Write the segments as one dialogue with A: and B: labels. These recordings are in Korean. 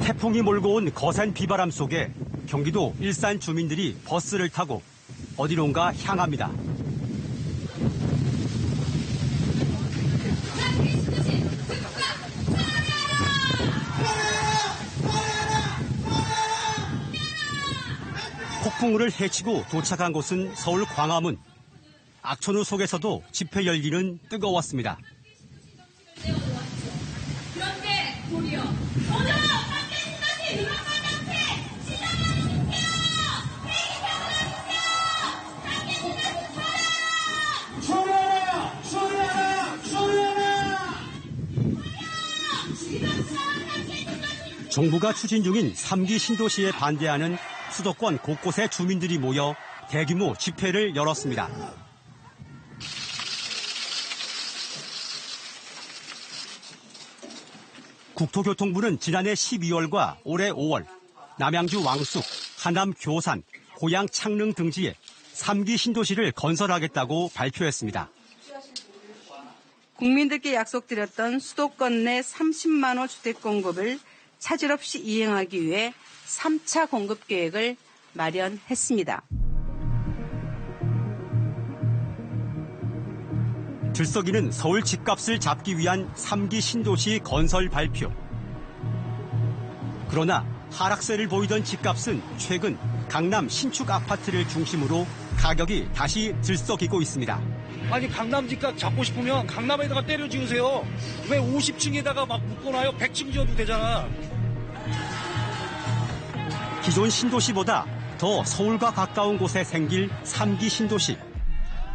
A: 태풍이 몰고 온 거센 비바람 속에 경기도 일산 주민들이 버스를 타고 어디론가 향합니다. 폭풍우를 헤치고 도착한 곳은 서울 광화문. 악천후 속에서도 집회 열기는 뜨거웠습니다.
B: 그런데 도리어 오늘
A: 정부가 추진 중인 3기 신도시에 반대하는 수도권 곳곳에 주민들이 모여 대규모 집회를 열었습니다. 국토교통부는 지난해 12월과 올해 5월 남양주 왕숙, 하남 교산, 고양 창릉 등지에 3기 신도시를 건설하겠다고 발표했습니다.
C: 국민들께 약속드렸던 수도권 내 30만 호 주택 공급을 차질 없이 이행하기 위해 3차 공급 계획을 마련했습니다.
A: 들썩이는 서울 집값을 잡기 위한 3기 신도시 건설 발표. 그러나 하락세를 보이던 집값은 최근 강남 신축 아파트를 중심으로 가격이 다시 들썩이고 있습니다.
D: 아니 강남 집값 잡고 싶으면 강남에다가 때려 지으세요. 왜 50층에다가 막 묶어놔요? 100층 지어도 되잖아.
A: 기존 신도시보다 더 서울과 가까운 곳에 생길 3기 신도시.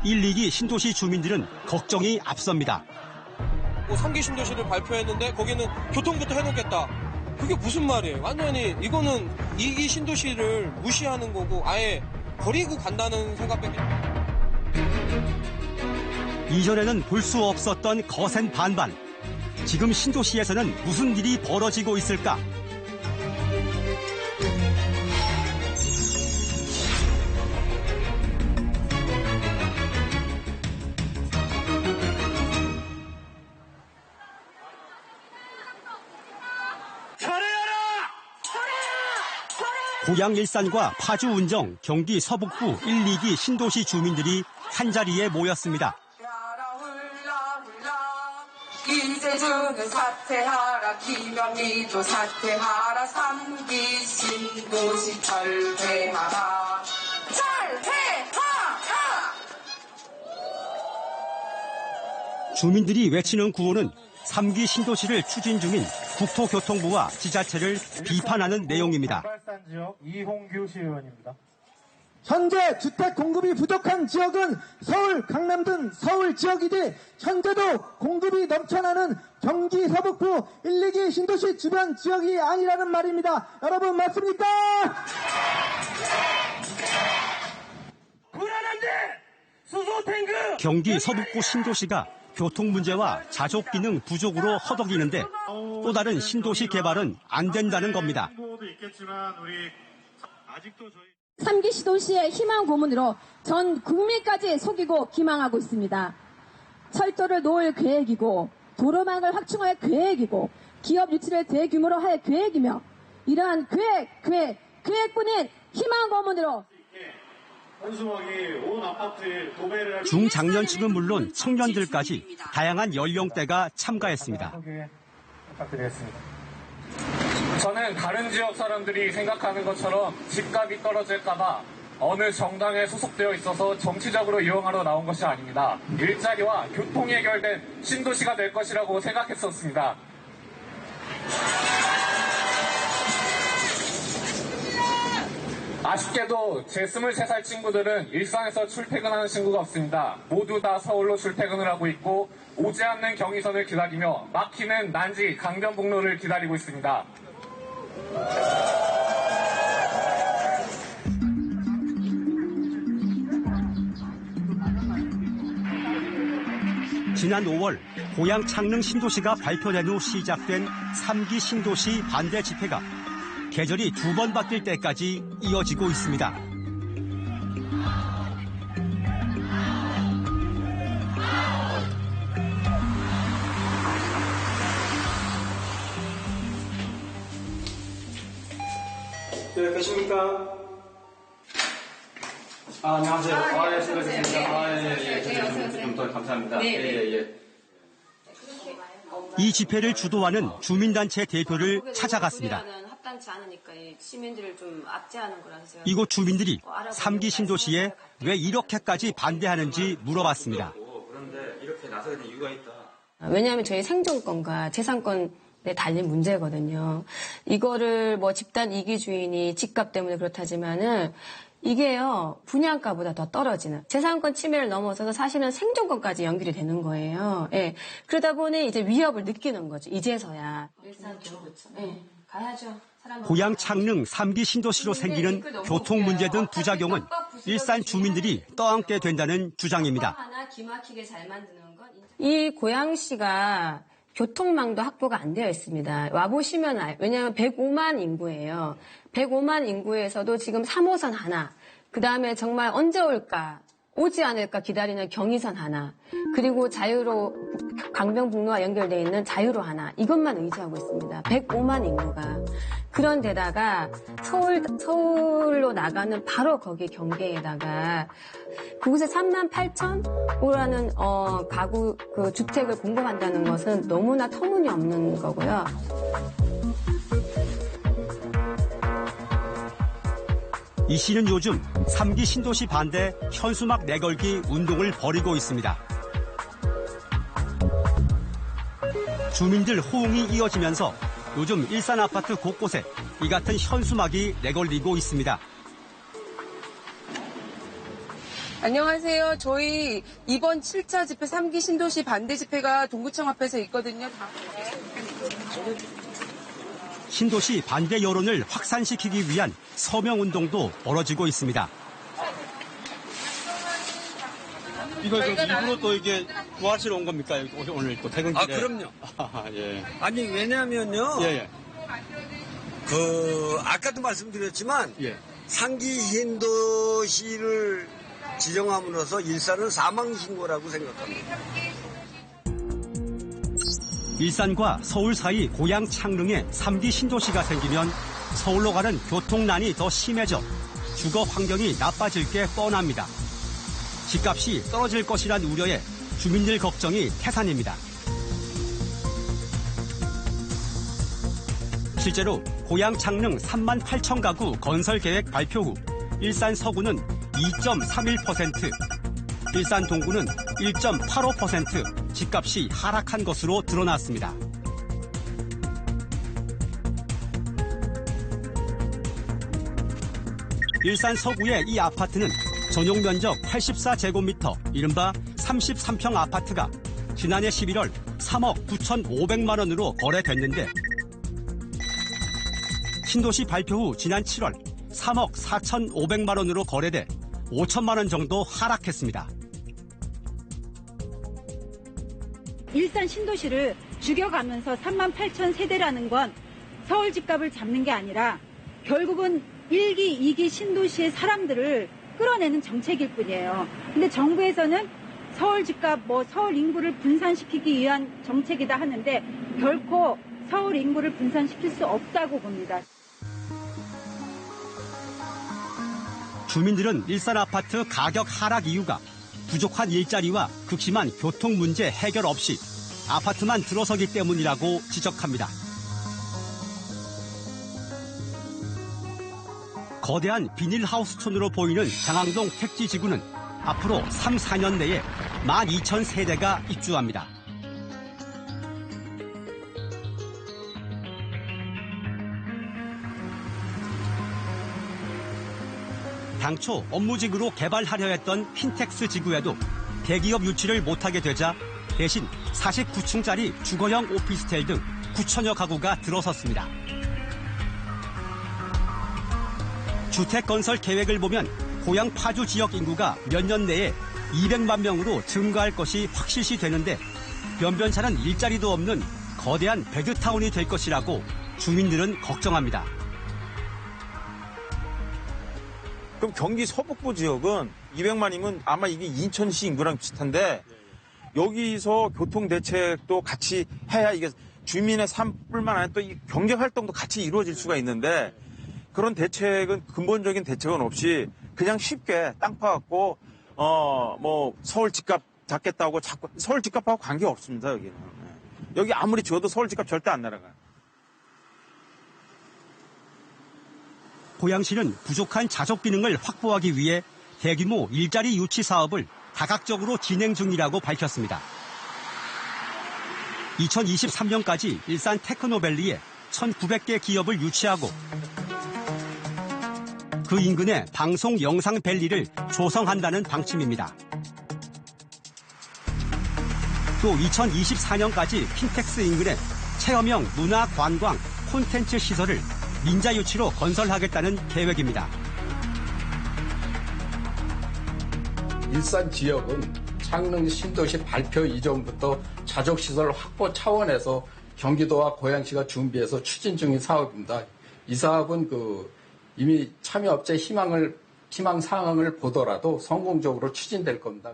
A: 1, 2기 신도시 주민들은 걱정이 앞섭니다.
E: 3기 신도시를 발표했는데 거기는 교통부터 해놓겠다. 그게 무슨 말이에요? 완전히 이거는 2기 신도시를 무시하는 거고 아예 버리고 간다는 생각밖에.
A: 이전에는 볼 수 없었던 거센 반발. 지금 신도시에서는 무슨 일이 벌어지고 있을까? 고양 일산과 파주 운정, 경기 서북부 1, 2기 신도시 주민들이 한자리에 모였습니다.
F: 이재준은 사퇴하라, 김영희도 사퇴하라, 3기 신도시 철회하라, 철회하라!
A: 주민들이 외치는 구호는 3기 신도시를 추진 중인 국토교통부와 지자체를 비판하는 내용입니다.
G: 지역 이홍규 시의원입니다.
H: 현재 주택 공급이 부족한 지역은 서울, 강남 등 서울 지역이지 현재도 공급이 넘쳐나는 경기 서북부 1, 2기 신도시 주변 지역이 아니라는 말입니다. 여러분 맞습니까?
D: 불안한데 수소탱크.
A: 경기 서북부 신도시가 교통 문제와 자족 기능 부족으로 허덕이는데 또 다른 신도시 개발은 안 된다는 겁니다.
I: 3기 신도시의 희망 고문으로 전 국민까지 속이고 기망하고 있습니다. 철도를 놓을 계획이고 도로망을 확충할 계획이고 기업 유치를 대규모로 할 계획이며 이러한 계획뿐인 희망 고문으로
A: 중장년층은 물론 청년들까지 다양한 연령대가 참가했습니다.
J: 저는 다른 지역 사람들이 생각하는 것처럼 집값이 떨어질까봐 어느 정당에 소속되어 있어서 정치적으로 이용하러 나온 것이 아닙니다. 일자리와 교통이 해결된 신도시가 될 것이라고 생각했었습니다. 아쉽게도 제 23살 친구들은 일산에서 출퇴근하는 친구가 없습니다. 모두 다 서울로 출퇴근을 하고 있고 오지 않는 경의선을 기다리며 막히는 난지 강변북로를 기다리고 있습니다.
A: 지난 5월 고향 창릉 신도시가 발표된 후 시작된 3기 신도시 반대 집회가 계절이 2번 바뀔 때까지 이어지고 있습니다.
K: 네, 계십니까? 안녕하세요. 예, 수고하셨습니다. 좀 더 감사합니다. 예.
A: 이 집회를 주도하는 주민단체 대표를 찾아갔습니다.
L: 합당치 않으니까 시민들을 좀 압제하는 거라서요.
A: 이곳 주민들이 3기 신도시에 왜 이렇게까지 반대하는지 물어봤습니다.
K: 그런데 이렇게 나서게 된 이유가 있다.
L: 왜냐하면 저희 생존권과 재산권에 달린 문제거든요. 이거를 뭐 집단 이기주의니 집값 때문에 그렇다지만은 이게요, 분양가보다 더 떨어지는 재산권 침해를 넘어서서 사실은 생존권까지 연결이 되는 거예요. 예. 그러다 보니 이제 위협을 느끼는 거죠. 이제서야. 예. 가야죠.
A: 고향 창릉 3기 신도시로 생기는 교통 문제 등 부작용은 일산 주민들이 떠안게 된다는 주장입니다.
L: 이 고양시가 교통망도 확보가 안 되어 있습니다. 와보시면 왜냐하면 105만 인구예요. 105만 인구에서도 지금 3호선 하나, 그 다음에 정말 언제 올까, 오지 않을까 기다리는 경의선 하나, 그리고 강변북로와 연결되어 있는 자유로 하나, 이것만 의지하고 있습니다. 105만 인구가. 그런 데다가 서울로 나가는 바로 거기 경계에다가 그곳에 38,000호라는 가구 주택을 공급한다는 것은 너무나 터무니없는 거고요.
A: 이 씨는 요즘 3기 신도시 반대 현수막 내걸기 운동을 벌이고 있습니다. 주민들 호응이 이어지면서 요즘 일산 아파트 곳곳에 이 같은 현수막이 내걸리고 있습니다.
F: 안녕하세요. 저희 이번 7차 집회 3기 신도시 반대 집회가 동구청 앞에서 있거든요.
A: 신도시 반대 여론을 확산시키기 위한 서명운동도 벌어지고 있습니다.
K: 이거 일부러 또 이게 구하시러 온 겁니까? 오늘 또 퇴근길에.
M: 그럼요.
K: 예.
M: 아니, 왜냐면요.
K: 예.
M: 아까도 말씀드렸지만,
K: 예.
M: 3기 신도시를 지정함으로써 일산은 사망신고라고 생각합니다.
A: 일산과 서울 사이 고향 창릉에 3기 신도시가 생기면 서울로 가는 교통난이 더 심해져 주거 환경이 나빠질 게 뻔합니다. 집값이 떨어질 것이란 우려에 주민들 걱정이 태산입니다. 실제로 고향 창릉 3만 8천 가구 건설 계획 발표 후 일산 서구는 2.31%, 일산 동구는 1.85% 집값이 하락한 것으로 드러났습니다. 일산 서구의 이 아파트는 전용 면적 84제곱미터, 이른바 33평 아파트가 지난해 11월 3억 9,500만 원으로 거래됐는데 신도시 발표 후 지난 7월 3억 4,500만 원으로 거래돼 5천만 원 정도 하락했습니다.
N: 일산 신도시를 죽여가면서 3만 8천 세대라는 건 서울 집값을 잡는 게 아니라 결국은 1기, 2기 신도시의 사람들을 끌어내는 정책일 뿐이에요. 근데 정부에서는 서울 집값, 서울 인구를 분산시키기 위한 정책이다 하는데 결코 서울 인구를 분산시킬 수 없다고 봅니다.
A: 주민들은 일산 아파트 가격 하락 이유가 부족한 일자리와 극심한 교통 문제 해결 없이 아파트만 들어서기 때문이라고 지적합니다. 거대한 비닐하우스촌으로 보이는 장항동 택지지구는 앞으로 3, 4년 내에 12,000세대가 입주합니다. 당초 업무직으로 개발하려 했던 킨텍스 지구에도 대기업 유치를 못하게 되자 대신 49층짜리 주거형 오피스텔 등 9천여 가구가 들어섰습니다. 주택 건설 계획을 보면 고향 파주 지역 인구가 몇 년 내에 200만 명으로 증가할 것이 확실시되는데 변변찮은 일자리도 없는 거대한 배드타운이 될 것이라고 주민들은 걱정합니다.
O: 그럼 경기 서북부 지역은 200만이면 아마 이게 인천시 인구랑 비슷한데 여기서 교통대책도 같이 해야 이게 주민의 삶뿐만 아니라 또 이 경제활동도 같이 이루어질 수가 있는데 그런 대책은 근본적인 대책은 없이 그냥 쉽게 땅 파갖고 뭐 서울 집값 잡겠다고 자꾸 서울 집값하고 관계 없습니다 여기는. 여기 아무리 지어도 서울 집값 절대 안 날아가요.
A: 고양시는 부족한 자족 기능을 확보하기 위해 대규모 일자리 유치 사업을 다각적으로 진행 중이라고 밝혔습니다. 2023년까지 일산 테크노밸리에 1,900개 기업을 유치하고 그 인근에 방송 영상 밸리를 조성한다는 방침입니다. 또 2024년까지 킨텍스 인근에 체험형 문화 관광 콘텐츠 시설을 민자 유치로 건설하겠다는 계획입니다.
P: 일산 지역은 창릉 신도시 발표 이전부터 자족시설 확보 차원에서 경기도와 고양시가 준비해서 추진 중인 사업입니다. 이 사업은 이미 참여업체 희망 상황을 보더라도 성공적으로 추진될 겁니다.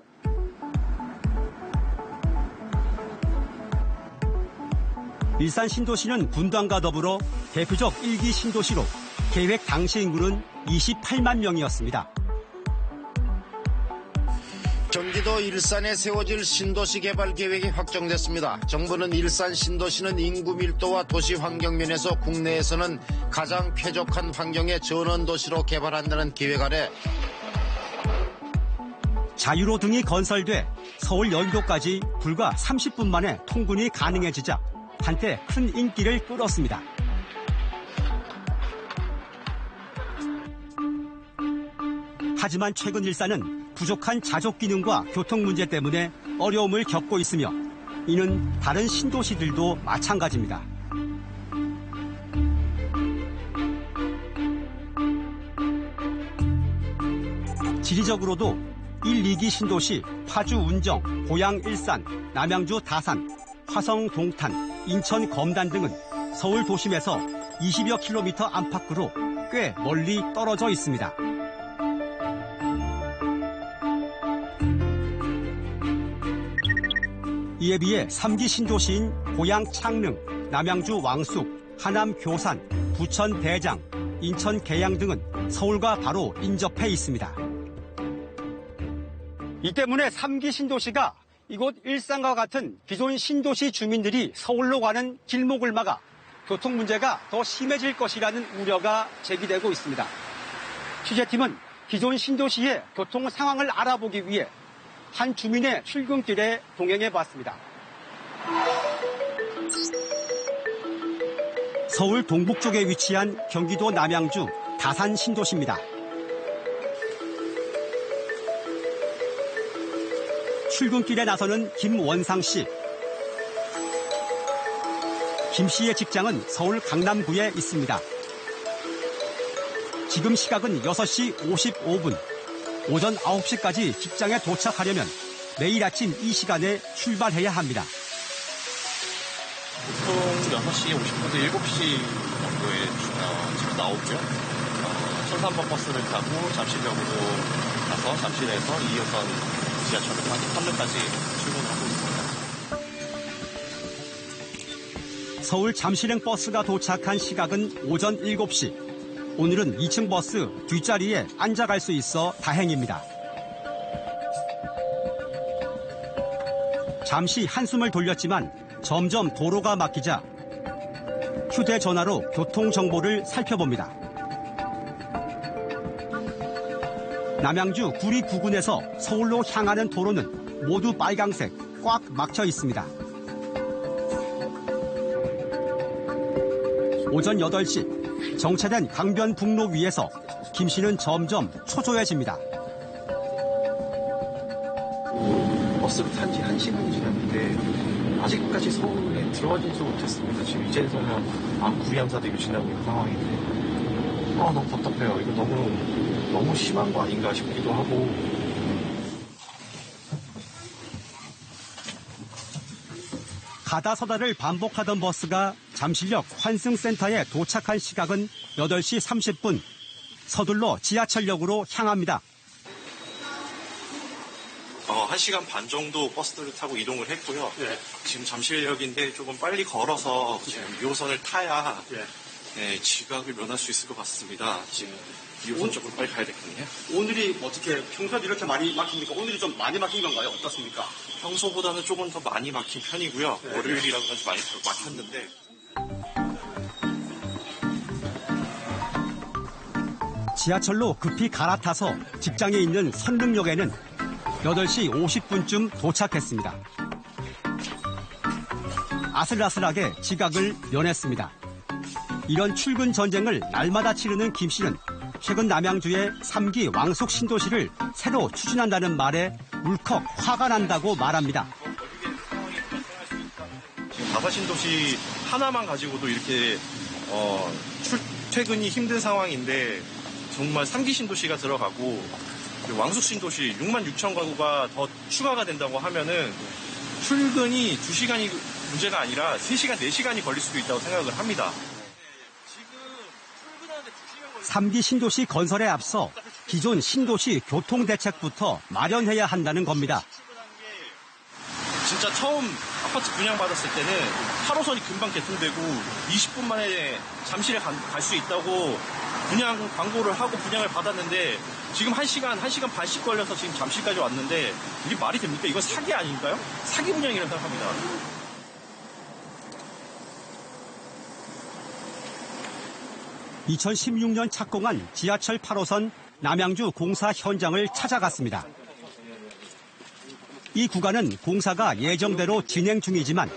A: 일산 신도시는 분당과 더불어 대표적 1기 신도시로 계획 당시 인구는 28만 명이었습니다.
Q: 경기도 일산에 세워질 신도시 개발 계획이 확정됐습니다. 정부는 일산 신도시는 인구 밀도와 도시 환경 면에서 국내에서는 가장 쾌적한 환경의 전원도시로 개발한다는 계획 아래
A: 자유로 등이 건설돼 서울 여의도까지 불과 30분 만에 통근이 가능해지자 한때 큰 인기를 끌었습니다. 하지만 최근 일산은 부족한 자족 기능과 교통 문제 때문에 어려움을 겪고 있으며 이는 다른 신도시들도 마찬가지입니다. 지리적으로도 1, 2기 신도시 파주 운정, 고양 일산, 남양주 다산, 화성 동탄, 인천 검단 등은 서울 도심에서 20여 킬로미터 안팎으로 꽤 멀리 떨어져 있습니다. 이에 비해 3기 신도시인 고양 창릉, 남양주 왕숙, 하남 교산, 부천 대장, 인천 계양 등은 서울과 바로 인접해 있습니다. 이 때문에 3기 신도시가 이곳 일산과 같은 기존 신도시 주민들이 서울로 가는 길목을 막아 교통 문제가 더 심해질 것이라는 우려가 제기되고 있습니다. 취재팀은 기존 신도시의 교통 상황을 알아보기 위해 한 주민의 출근길에 동행해 봤습니다. 서울 동북 쪽에 위치한 경기도 남양주 다산 신도시입니다. 출근길에 나서는 김원상 씨. 김 씨의 직장은 서울 강남구에 있습니다. 지금 시각은 6시 55분. 오전 9시까지 직장에 도착하려면 매일 아침 이 시간에 출발해야 합니다.
R: 보통 6시 50분부터 7시 정도에 집에 나오고요. 천산번 버스를 타고 잠실역으로 가서 잠실에서 2호선 지하철을 타고 판교까지 출근하고 있습니다.
A: 서울 잠실행 버스가 도착한 시각은 오전 7시. 오늘은 2층 버스 뒷자리에 앉아갈 수 있어 다행입니다. 잠시 한숨을 돌렸지만 점점 도로가 막히자 휴대전화로 교통정보를 살펴봅니다. 남양주 구리 구군에서 서울로 향하는 도로는 모두 빨강색 꽉 막혀 있습니다. 오전 8시 정체된 강변북로 위에서 김 씨는 점점 초조해집니다.
S: 버스를 탄 지 1시간이 지났는데 아직까지 서울에 들어가지도 못했습니다. 지금 이제서야 구리 함사대교 지나고 있는 상황인데 너무 답답해요. 이거 너무 심한 거 아닌가 싶기도 하고.
A: 가다서다를 반복하던 버스가 잠실역 환승센터에 도착한 시각은 8시 30분. 서둘러 지하철역으로 향합니다.
R: 1시간 반 정도 버스를 타고 이동을 했고요. 지금 잠실역인데 조금 빨리 걸어서 지금 2호선을 타야 지각을 면할 수 있을 것 같습니다. 지금 2호선 쪽으로 빨리 가야 되거든요.
K: 오늘이 어떻게 평소에 이렇게 많이 막힙니까? 오늘이 좀 많이 막힌 건가요? 어떻습니까?
R: 평소보다는 조금 더 많이 막힌 편이고요. 월요일이라고 해서 많이 막혔는데.
A: 지하철로 급히 갈아타서 직장에 있는 선릉역에는 8시 50분쯤 도착했습니다. 아슬아슬하게 지각을 면했습니다. 이런 출근 전쟁을 날마다 치르는 김 씨는 최근 남양주의 3기 왕속 신도시를 새로 추진한다는 말에 울컥 화가 난다고 말합니다.
R: 지금 5신도시 하나만 가지고도 이렇게 출퇴근이 힘든 상황인데 정말 3기 신도시가 들어가고 왕숙 신도시 6만 6천 가구가 더 추가가 된다고 하면은 출근이 2시간이 문제가 아니라 3시간, 4시간이 걸릴 수도 있다고 생각을 합니다.
A: 3기 신도시 건설에 앞서 기존 신도시 교통대책부터 마련해야 한다는 겁니다.
R: 진짜 처음 아파트 분양받았을 때는 8호선이 금방 개통되고 20분 만에 잠실에 갈 수 있다고 분양 광고를 하고 분양을 받았는데 지금 1시간 반씩 걸려서 지금 잠실까지 왔는데 이게 말이 됩니까? 이건 사기 아닌가요? 사기 분양이라고 생각합니다.
A: (2016년) 착공한 지하철 8호선 남양주 공사 현장을 찾아갔습니다. 이 구간은 공사가 예정대로 진행 중이지만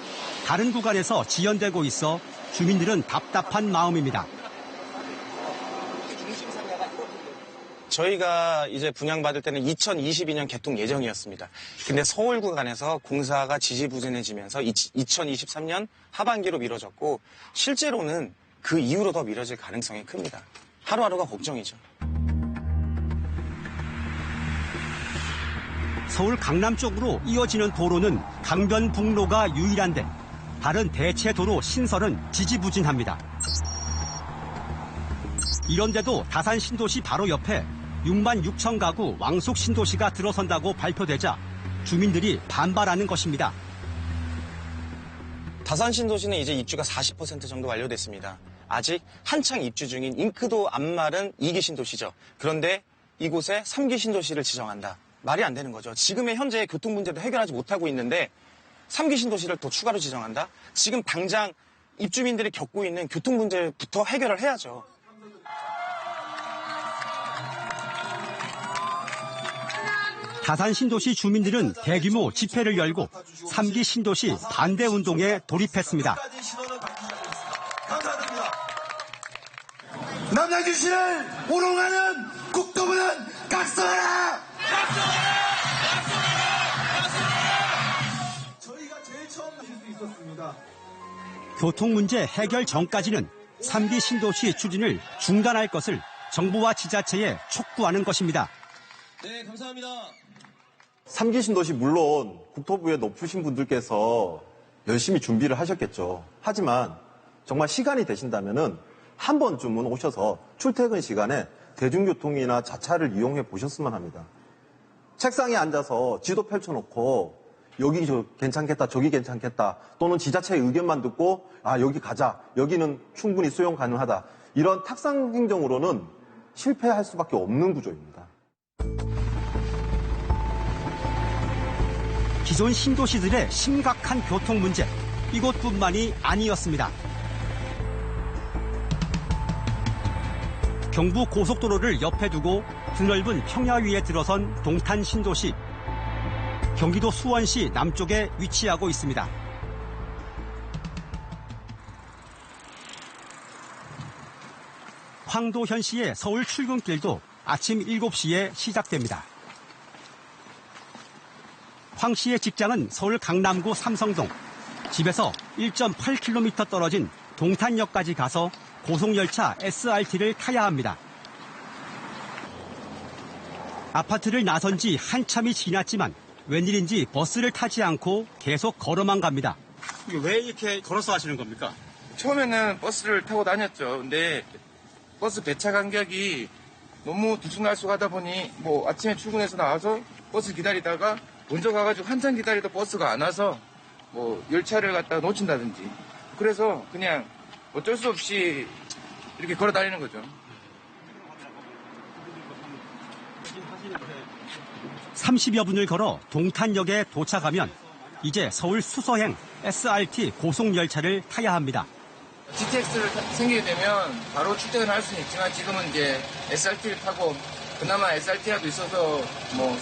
A: 다른 구간에서 지연되고 있어 주민들은 답답한 마음입니다.
T: 저희가 이제 분양받을 때는 2022년 개통 예정이었습니다. 근데 서울 구간에서 공사가 지지부진해지면서 2023년 하반기로 미뤄졌고 실제로는 그 이후로 더 미뤄질 가능성이 큽니다. 하루하루가 걱정이죠.
A: 서울 강남 쪽으로 이어지는 도로는 강변북로가 유일한데 다른 대체 도로 신설은 지지부진합니다. 이런데도 다산 신도시 바로 옆에 6만 6천 가구 왕속 신도시가 들어선다고 발표되자 주민들이 반발하는 것입니다.
T: 다산 신도시는 이제 입주가 40% 정도 완료됐습니다. 아직 한창 입주 중인 잉크도 안 마른 2기 신도시죠. 그런데 이곳에 3기 신도시를 지정한다. 말이 안 되는 거죠. 지금의 현재 교통 문제도 해결하지 못하고 있는데 3기 신도시를 더 추가로 지정한다? 지금 당장 입주민들이 겪고 있는 교통 문제부터 해결을 해야죠.
A: 다산 신도시 주민들은 대규모 집회를 열고 3기 신도시 반대 운동에 돌입했습니다.
U: 남양주시를 우롱하는 국토부는 각성하라!
H: 저희가 제일 처음 줄 수 있었습니다.
A: 교통 문제 해결 전까지는 3기 신도시 추진을 중단할 것을 정부와 지자체에 촉구하는 것입니다.
E: 네, 감사합니다.
V: 3기 신도시 물론 국토부에 높으신 분들께서 열심히 준비를 하셨겠죠. 하지만 정말 시간이 되신다면은 한 번쯤은 오셔서 출퇴근 시간에 대중교통이나 자차를 이용해 보셨으면 합니다. 책상에 앉아서 지도 펼쳐놓고 여기 괜찮겠다, 저기 괜찮겠다, 또는 지자체의 의견만 듣고 여기 가자, 여기는 충분히 수용 가능하다. 이런 탁상 행정으로는 실패할 수밖에 없는 구조입니다.
A: 기존 신도시들의 심각한 교통 문제, 이곳뿐만이 아니었습니다. 경부 고속도로를 옆에 두고 드넓은 평야 위에 들어선 동탄 신도시. 경기도 수원시 남쪽에 위치하고 있습니다. 황도현 씨의 서울 출근길도 아침 7시에 시작됩니다. 황 씨의 직장은 서울 강남구 삼성동. 집에서 1.8km 떨어진 동탄역까지 가서 고속열차 SRT를 타야 합니다. 아파트를 나선 지 한참이 지났지만 웬일인지 버스를 타지 않고 계속 걸어만 갑니다.
K: 왜 이렇게 걸어서 하시는 겁니까?
B: 처음에는 버스를 타고 다녔죠. 근데 버스 배차 간격이 너무 들쑥날쑥하다 보니 뭐 아침에 출근해서 나와서 버스 기다리다가 먼저 가가지고 한참 기다리다 버스가 안 와서 뭐 열차를 갖다가 놓친다든지 그래서 그냥 어쩔 수 없이 이렇게 걸어 다니는 거죠.
A: 30여 분을 걸어 동탄역에 도착하면 이제 서울 수서행 SRT 고속열차를 타야 합니다.
B: GTX를 생기게 되면 바로 출퇴근을 할 수는 있지만 지금은 이제 SRT를 타고 그나마 SRT라도 있어서 뭐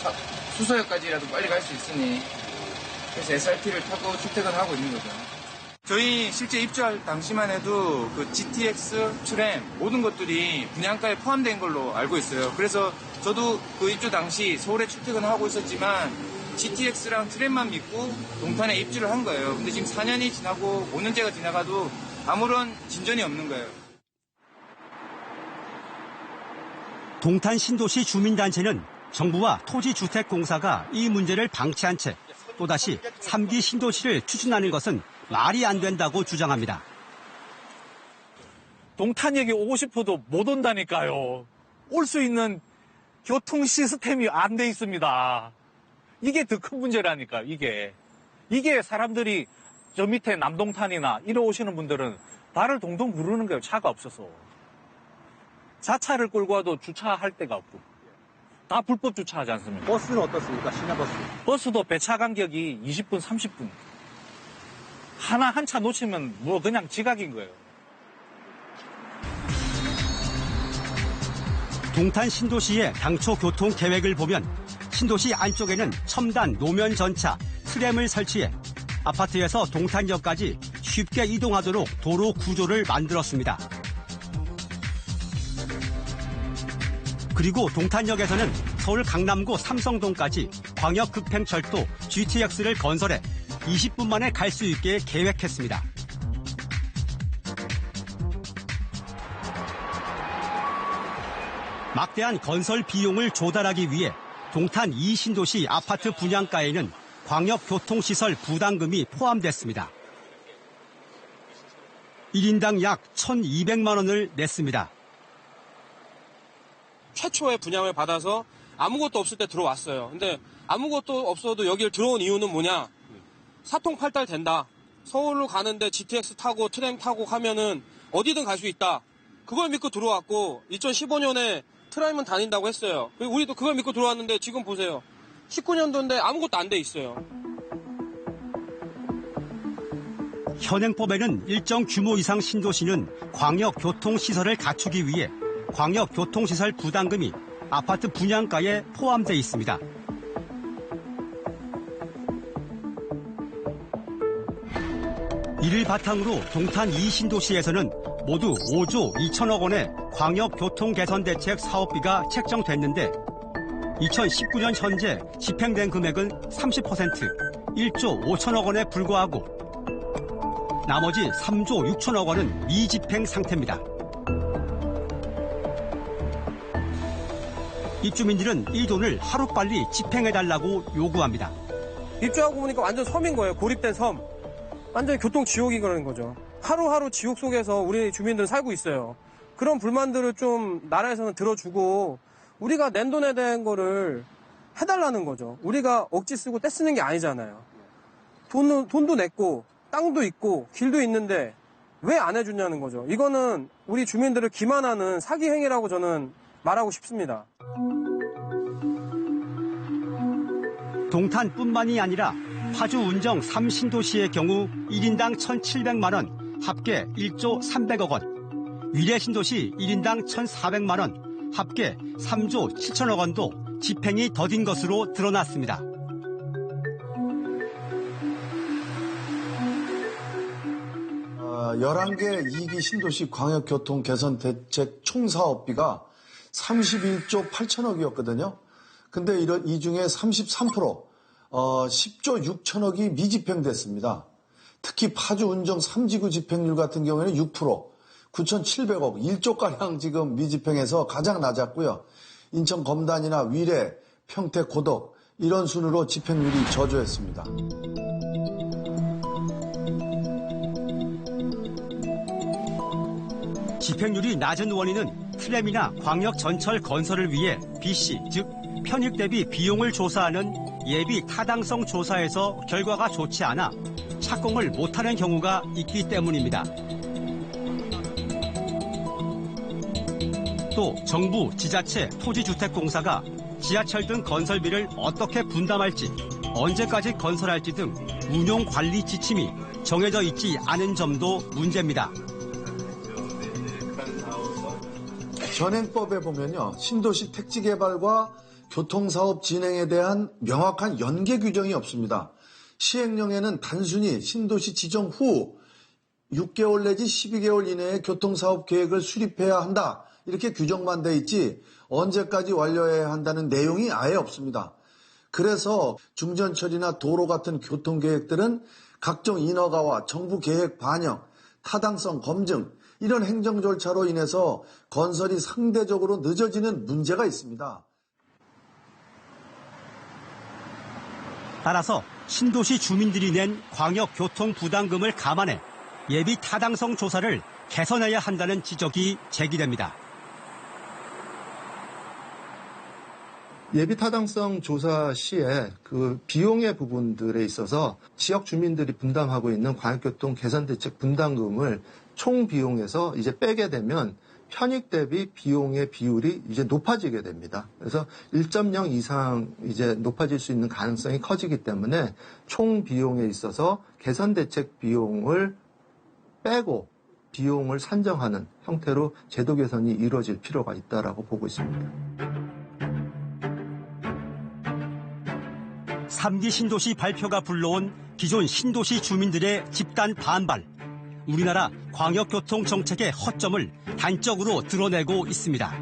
B: 수서역까지라도 빨리 갈 수 있으니 그래서 SRT를 타고 출퇴근하고 있는 거죠. 저희 실제 입주할 당시만 해도 그 GTX, 트램 모든 것들이 분양가에 포함된 걸로 알고 있어요. 그래서 저도 그 입주 당시 서울에 출퇴근하고 있었지만 GTX랑 트램만 믿고 동탄에 입주를 한 거예요. 근데 지금 4년이 지나고 5년째가 지나가도 아무런 진전이 없는 거예요.
A: 동탄 신도시 주민단체는 정부와 토지주택공사가 이 문제를 방치한 채 또다시 3기 신도시를 추진하는 것은 말이 안 된다고 주장합니다.
C: 동탄역에 오고 싶어도 못 온다니까요. 올 수 있는 교통 시스템이 안 돼 있습니다. 이게 더 큰 문제라니까, 이게 사람들이 저 밑에 남동탄이나 이리 오시는 분들은 발을 동동 구르는 거예요. 차가 없어서. 자차를 끌고 와도 주차할 데가 없고. 다 불법 주차하지 않습니까?
K: 버스는 어떻습니까? 시내버스.
C: 버스도 배차 간격이 20분, 30분. 한 차 놓치면 뭐 그냥 지각인 거예요.
A: 동탄 신도시의 당초 교통 계획을 보면 신도시 안쪽에는 첨단 노면 전차, 트램을 설치해 아파트에서 동탄역까지 쉽게 이동하도록 도로 구조를 만들었습니다. 그리고 동탄역에서는 서울 강남구 삼성동까지 광역급행철도 GTX를 건설해 20분 만에 갈 수 있게 계획했습니다. 막대한 건설 비용을 조달하기 위해 동탄 2신도시 아파트 분양가에는 광역교통시설 부담금이 포함됐습니다. 1인당 약 1,200만 원을 냈습니다.
E: 최초의 분양을 받아서 아무것도 없을 때 들어왔어요. 근데 아무것도 없어도 여길 들어온 이유는 뭐냐? 사통팔달 된다. 서울로 가는데 GTX 타고 트램 타고 가면은 어디든 갈 수 있다. 그걸 믿고 들어왔고 2015년에 트램은 다닌다고 했어요. 우리도 그걸 믿고 들어왔는데 지금 보세요. 19년도인데 아무것도 안 돼 있어요.
A: 현행법에는 일정 규모 이상 신도시는 광역교통시설을 갖추기 위해 광역교통시설 부담금이 아파트 분양가에 포함되어 있습니다. 이를 바탕으로 동탄 2신도시에서는 모두 5조 2천억 원의 광역교통개선대책 사업비가 책정됐는데 2019년 현재 집행된 금액은 30%, 1조 5천억 원에 불과하고 나머지 3조 6천억 원은 미집행 상태입니다. 입주민들은 이 돈을 하루빨리 집행해달라고 요구합니다.
E: 입주하고 보니까 완전 섬인 거예요. 고립된 섬. 완전 교통지옥이 그러는 거죠. 하루하루 지옥 속에서 우리 주민들은 살고 있어요. 그런 불만들을 좀 나라에서는 들어주고 우리가 낸 돈에 대한 거를 해달라는 거죠. 우리가 억지 쓰고 떼 쓰는 게 아니잖아요. 돈도 냈고 땅도 있고 길도 있는데 왜 안 해주냐는 거죠. 이거는 우리 주민들을 기만하는 사기 행위라고 저는 말하고 싶습니다.
A: 동탄뿐만이 아니라 파주 운정 3신도시의 경우 1인당 1,700만 원, 합계 1조 300억 원, 위례 신도시 1인당 1,400만 원, 합계 3조 7천억 원도 집행이 더딘 것으로 드러났습니다.
W: 어, 11개 2기 신도시 광역교통 개선 대책 총사업비가 31조 8천억이었거든요. 근데 이 중에 33%, 10조 6천억이 미집행됐습니다. 특히 파주 운정 3지구 집행률 같은 경우에는 6%, 9,700억, 1조가량 지금 미집행해서 가장 낮았고요. 인천 검단이나 위례, 평택, 고덕 이런 순으로 집행률이 저조했습니다.
A: 집행률이 낮은 원인은 트램이나 광역 전철 건설을 위해 BC, 즉 편익 대비 비용을 조사하는 예비 타당성 조사에서 결과가 좋지 않아 착공을 못하는 경우가 있기 때문입니다. 또 정부, 지자체, 토지주택공사가 지하철 등 건설비를 어떻게 분담할지, 언제까지 건설할지 등 운용관리 지침이 정해져 있지 않은 점도 문제입니다.
W: 현행법에 보면요, 신도시 택지 개발과 교통사업 진행에 대한 명확한 연계 규정이 없습니다. 시행령에는 단순히 신도시 지정 후 6개월 내지 12개월 이내에 교통사업 계획을 수립해야 한다, 이렇게 규정만 돼 있지 언제까지 완료해야 한다는 내용이 아예 없습니다. 그래서 중전철이나 도로 같은 교통계획들은 각종 인허가와 정부 계획 반영, 타당성 검증, 이런 행정 절차로 인해서 건설이 상대적으로 늦어지는 문제가 있습니다.
A: 따라서 신도시 주민들이 낸 광역교통부담금을 감안해 예비 타당성 조사를 개선해야 한다는 지적이 제기됩니다.
D: 예비 타당성 조사 시에 그 비용의 부분들에 있어서 지역 주민들이 분담하고 있는 광역교통 개선대책 분담금을 총 비용에서 이제 빼게 되면 편익 대비 비용의 비율이 이제 높아지게 됩니다. 그래서 1.0 이상 이제 높아질 수 있는 가능성이 커지기 때문에 총 비용에 있어서 개선대책 비용을 빼고 비용을 산정하는 형태로 제도 개선이 이루어질 필요가 있다라고 보고 있습니다.
A: 3기 신도시 발표가 불러온 기존 신도시 주민들의 집단 반발. 우리나라 광역교통 정책의 허점을 단적으로 드러내고 있습니다.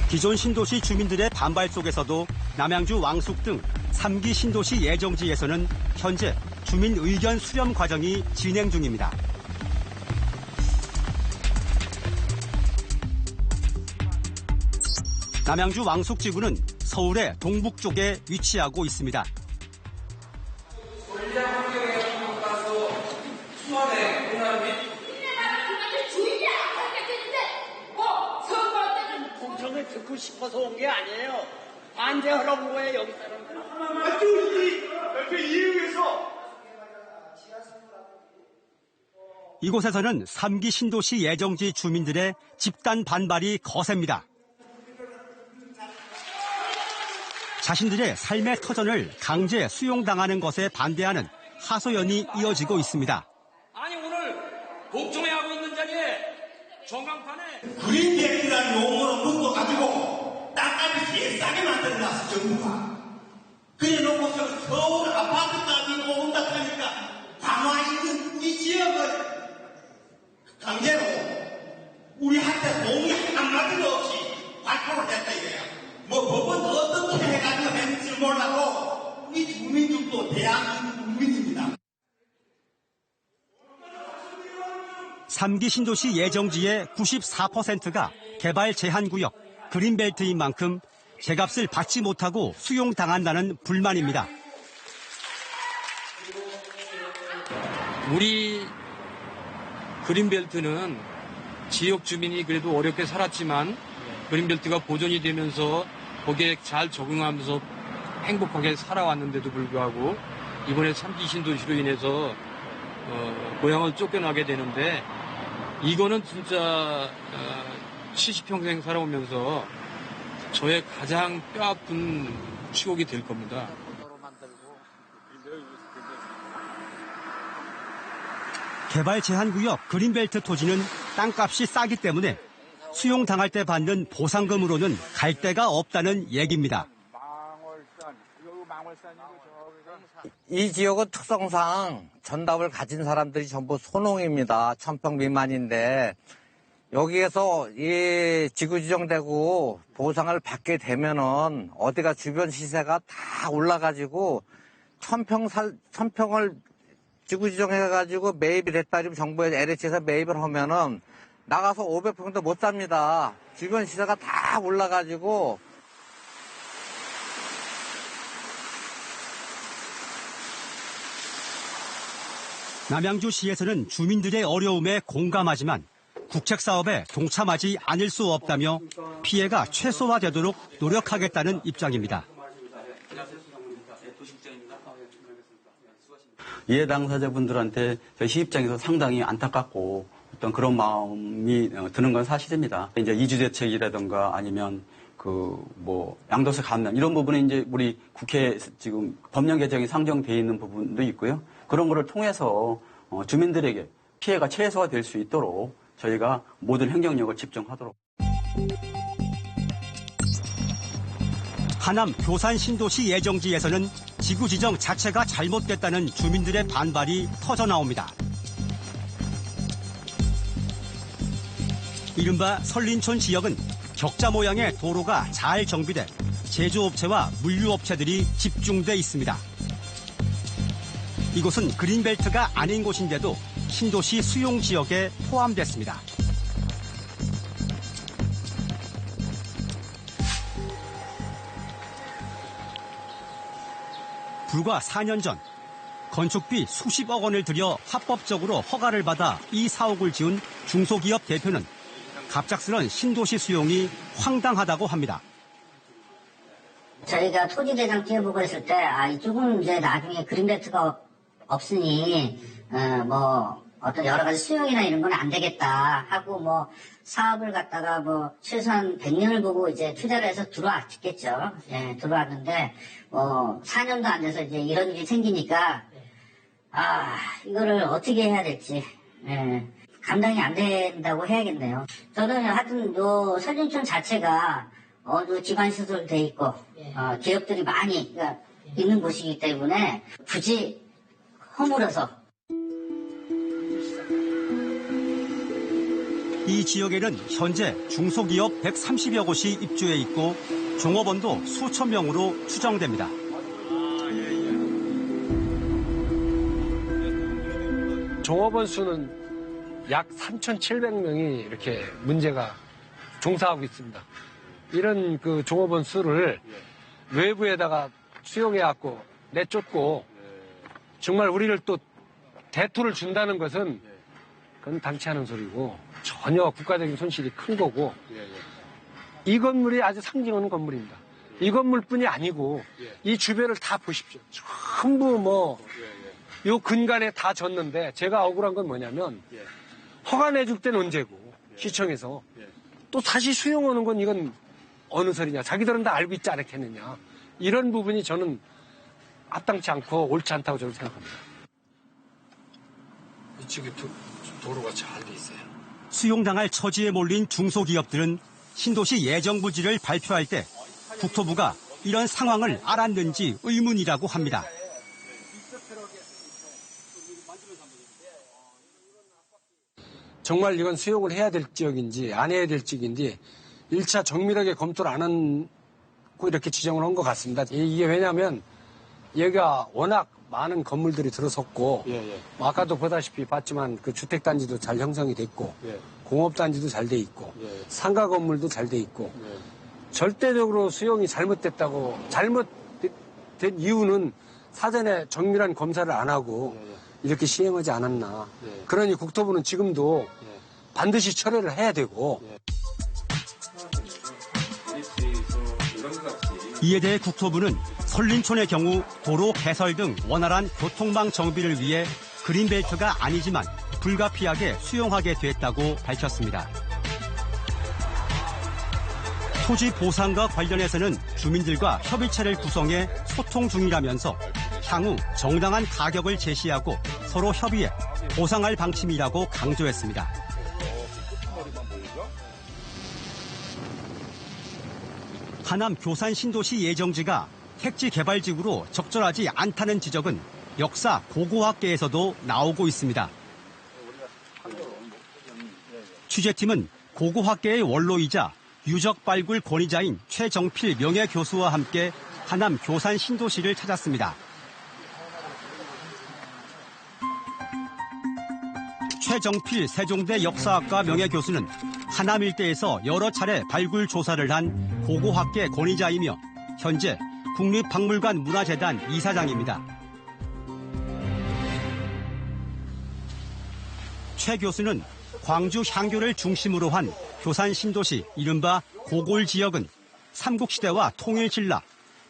A: 기존 신도시 주민들의 반발 속에서도 남양주 왕숙 등 3기 신도시 예정지에서는 현재 주민 의견 수렴 과정이 진행 중입니다. 남양주 왕숙 지구는 서울의 동북쪽에 위치하고 있습니다.
G: 공청회 듣고 싶어서 온 게 아니에요. 반대하라고 왜 여기 사람들?
U: 그 이유에서
A: 이곳에서는 3기 신도시 예정지 주민들의 집단 반발이 거셉니다. 자신들의 삶의 터전을 강제 수용당하는 것에 반대하는 하소연이 이어지고 있습니다.
G: 아니 오늘 공청회 하고 있는 자리에 전광판에
U: 그린벨트라는 용어를 묶어가지고 땅값이 제일 싸게 만들어놨어 정부가. 그래놓고서 서울 아파트까지 온다 하니까 강화 있는 우리 지역을 강제로 우리한테 동의 한마디도 없이 발표를 했다 이거야. 뭐 법은 어떻게 해가지고 했는지 몰라도 우리 주민들도 대한민국 국민입니다.
A: 3기 신도시 예정지의 94%가 개발 제한구역, 그린벨트인 만큼 제값을 받지 못하고 수용당한다는 불만입니다.
I: 우리 그린벨트는 지역 주민이 그래도 어렵게 살았지만 그린벨트가 보존이 되면서 거기에 잘 적응하면서 행복하게 살아왔는데도 불구하고 이번에 3기 신도시로 인해서 고향을 쫓겨나게 되는데 이거는 진짜 70평생 살아오면서 저의 가장 뼈아픈 추억이 될 겁니다.
A: 개발 제한구역 그린벨트 토지는 땅값이 싸기 때문에 수용당할 때 받는 보상금으로는 갈 데가 없다는 얘기입니다.
X: 이 지역은 특성상 전답을 가진 사람들이 전부 소농입니다. 1000평 미만인데 여기에서 이 지구 지정되고 보상을 받게 되면은 어디가 주변 시세가 다 올라가지고 1000평을 지구 지정해가지고 매입이 됐다 지금 정부에서 LH에서 매입을 하면은 나가서 500평도 못 삽니다. 주변 시세가 다 올라가지고
A: 남양주시에서는 주민들의 어려움에 공감하지만 국책사업에 동참하지 않을 수 없다며 피해가 최소화되도록 노력하겠다는 입장입니다.
F: 이해 당사자분들한테 저희 시 입장에서 상당히 안타깝고 어떤 그런 마음이 드는 건 사실입니다. 이제 이주대책이라든가 아니면 양도세 감면 이런 부분에 이제 우리 국회 지금 법령 개정이 상정돼 있는 부분도 있고요. 그런 거를 통해서 주민들에게 피해가 최소화될 수 있도록 저희가 모든 행정력을 집중하도록.
A: 하남 교산 신도시 예정지에서는 지구 지정 자체가 잘못됐다는 주민들의 반발이 터져나옵니다. 이른바 설린촌 지역은 격자 모양의 도로가 잘 정비돼 제조업체와 물류업체들이 집중돼 있습니다. 이곳은 그린벨트가 아닌 곳인데도 신도시 수용 지역에 포함됐습니다. 불과 4년 전 건축비 수십억 원을 들여 합법적으로 허가를 받아 이 사옥을 지은 중소기업 대표는 갑작스런 신도시 수용이 황당하다고 합니다.
J: 저희가 토지대장 띄워보고 했을 때, 이쪽은 이제 나중에 그린벨트가 없으니, 어떤 여러 가지 수용이나 이런 건 안 되겠다 하고, 사업을 갖다가 최소한 100년을 보고 이제 투자를 해서 들어왔겠죠. 예, 들어왔는데, 4년도 안 돼서 이제 이런 일이 생기니까, 이거를 어떻게 해야 될지, 감당이 안 된다고 해야겠네요. 저는 하여튼 요 설린촌 자체가 기반시설 돼 있고 기업들이 많이 있는 곳이기 때문에 굳이 허물어서
A: 이 지역에는 현재 중소기업 130여 곳이 입주해 있고 종업원도 수천 명으로 추정됩니다.
L: 종업원 수는 약 3,700명이 이렇게 문제가 종사하고 있습니다. 이런 그 종업원 수를 외부에다가 수용해갖고 내쫓고 정말 우리를 또 대토를 준다는 것은 그건 당치 않은 소리고 전혀 국가적인 손실이 큰 거고 이 건물이 아주 상징하는 건물입니다. 이 건물뿐이 아니고 이 주변을 다 보십시오. 전부 요 근간에 다 졌는데 제가 억울한 건 뭐냐면 허가 내줄 때는 언제고 시청에서 또 다시 수용하는 건 이건 어느 소리냐. 자기들은 다 알고 있지 않겠느냐. 이런 부분이 저는 합당치 않고 옳지 않다고 저는 생각합니다.
M: 이쪽에 도로가 잘 돼 있어요.
A: 수용당할 처지에 몰린 중소기업들은 신도시 예정부지를 발표할 때 국토부가 이런 상황을 알았는지 의문이라고 합니다.
L: 정말 이건 수용을 해야 될 지역인지 안 해야 될 지역인지 1차 정밀하게 검토를 안 하고 이렇게 지정을 한 것 같습니다. 이게 왜냐하면 여기가 워낙 많은 건물들이 들어섰고 아까도 보다시피 봤지만 그 주택단지도 잘 형성이 됐고 공업단지도 잘 돼 있고 상가 건물도 잘 돼 있고 절대적으로 수용이 잘못됐다고 잘못된 이유는 사전에 정밀한 검사를 안 하고 이렇게 시행하지 않았나. 그러니 국토부는 지금도 반드시 철회를 해야 되고.
A: 이에 대해 국토부는 설린촌의 경우 도로 개설 등 원활한 교통망 정비를 위해 그린벨트가 아니지만 불가피하게 수용하게 됐다고 밝혔습니다. 토지 보상과 관련해서는 주민들과 협의체를 구성해 소통 중이라면서 향후 정당한 가격을 제시하고 서로 협의해 보상할 방침이라고 강조했습니다. 하남 교산 신도시 예정지가 택지 개발지구로 적절하지 않다는 지적은 역사 고고학계에서도 나오고 있습니다. 취재팀은 고고학계의 원로이자 유적 발굴 권위자인 최정필 명예교수와 함께 하남 교산 신도시를 찾았습니다. 최정필 세종대 역사학과 명예교수는 하남 일대에서 여러 차례 발굴 조사를 한 고고학계 권위자이며 현재 국립박물관 문화재단 이사장입니다. 최 교수는 광주 향교를 중심으로 한 교산 신도시 이른바 고골 지역은 삼국시대와 통일신라,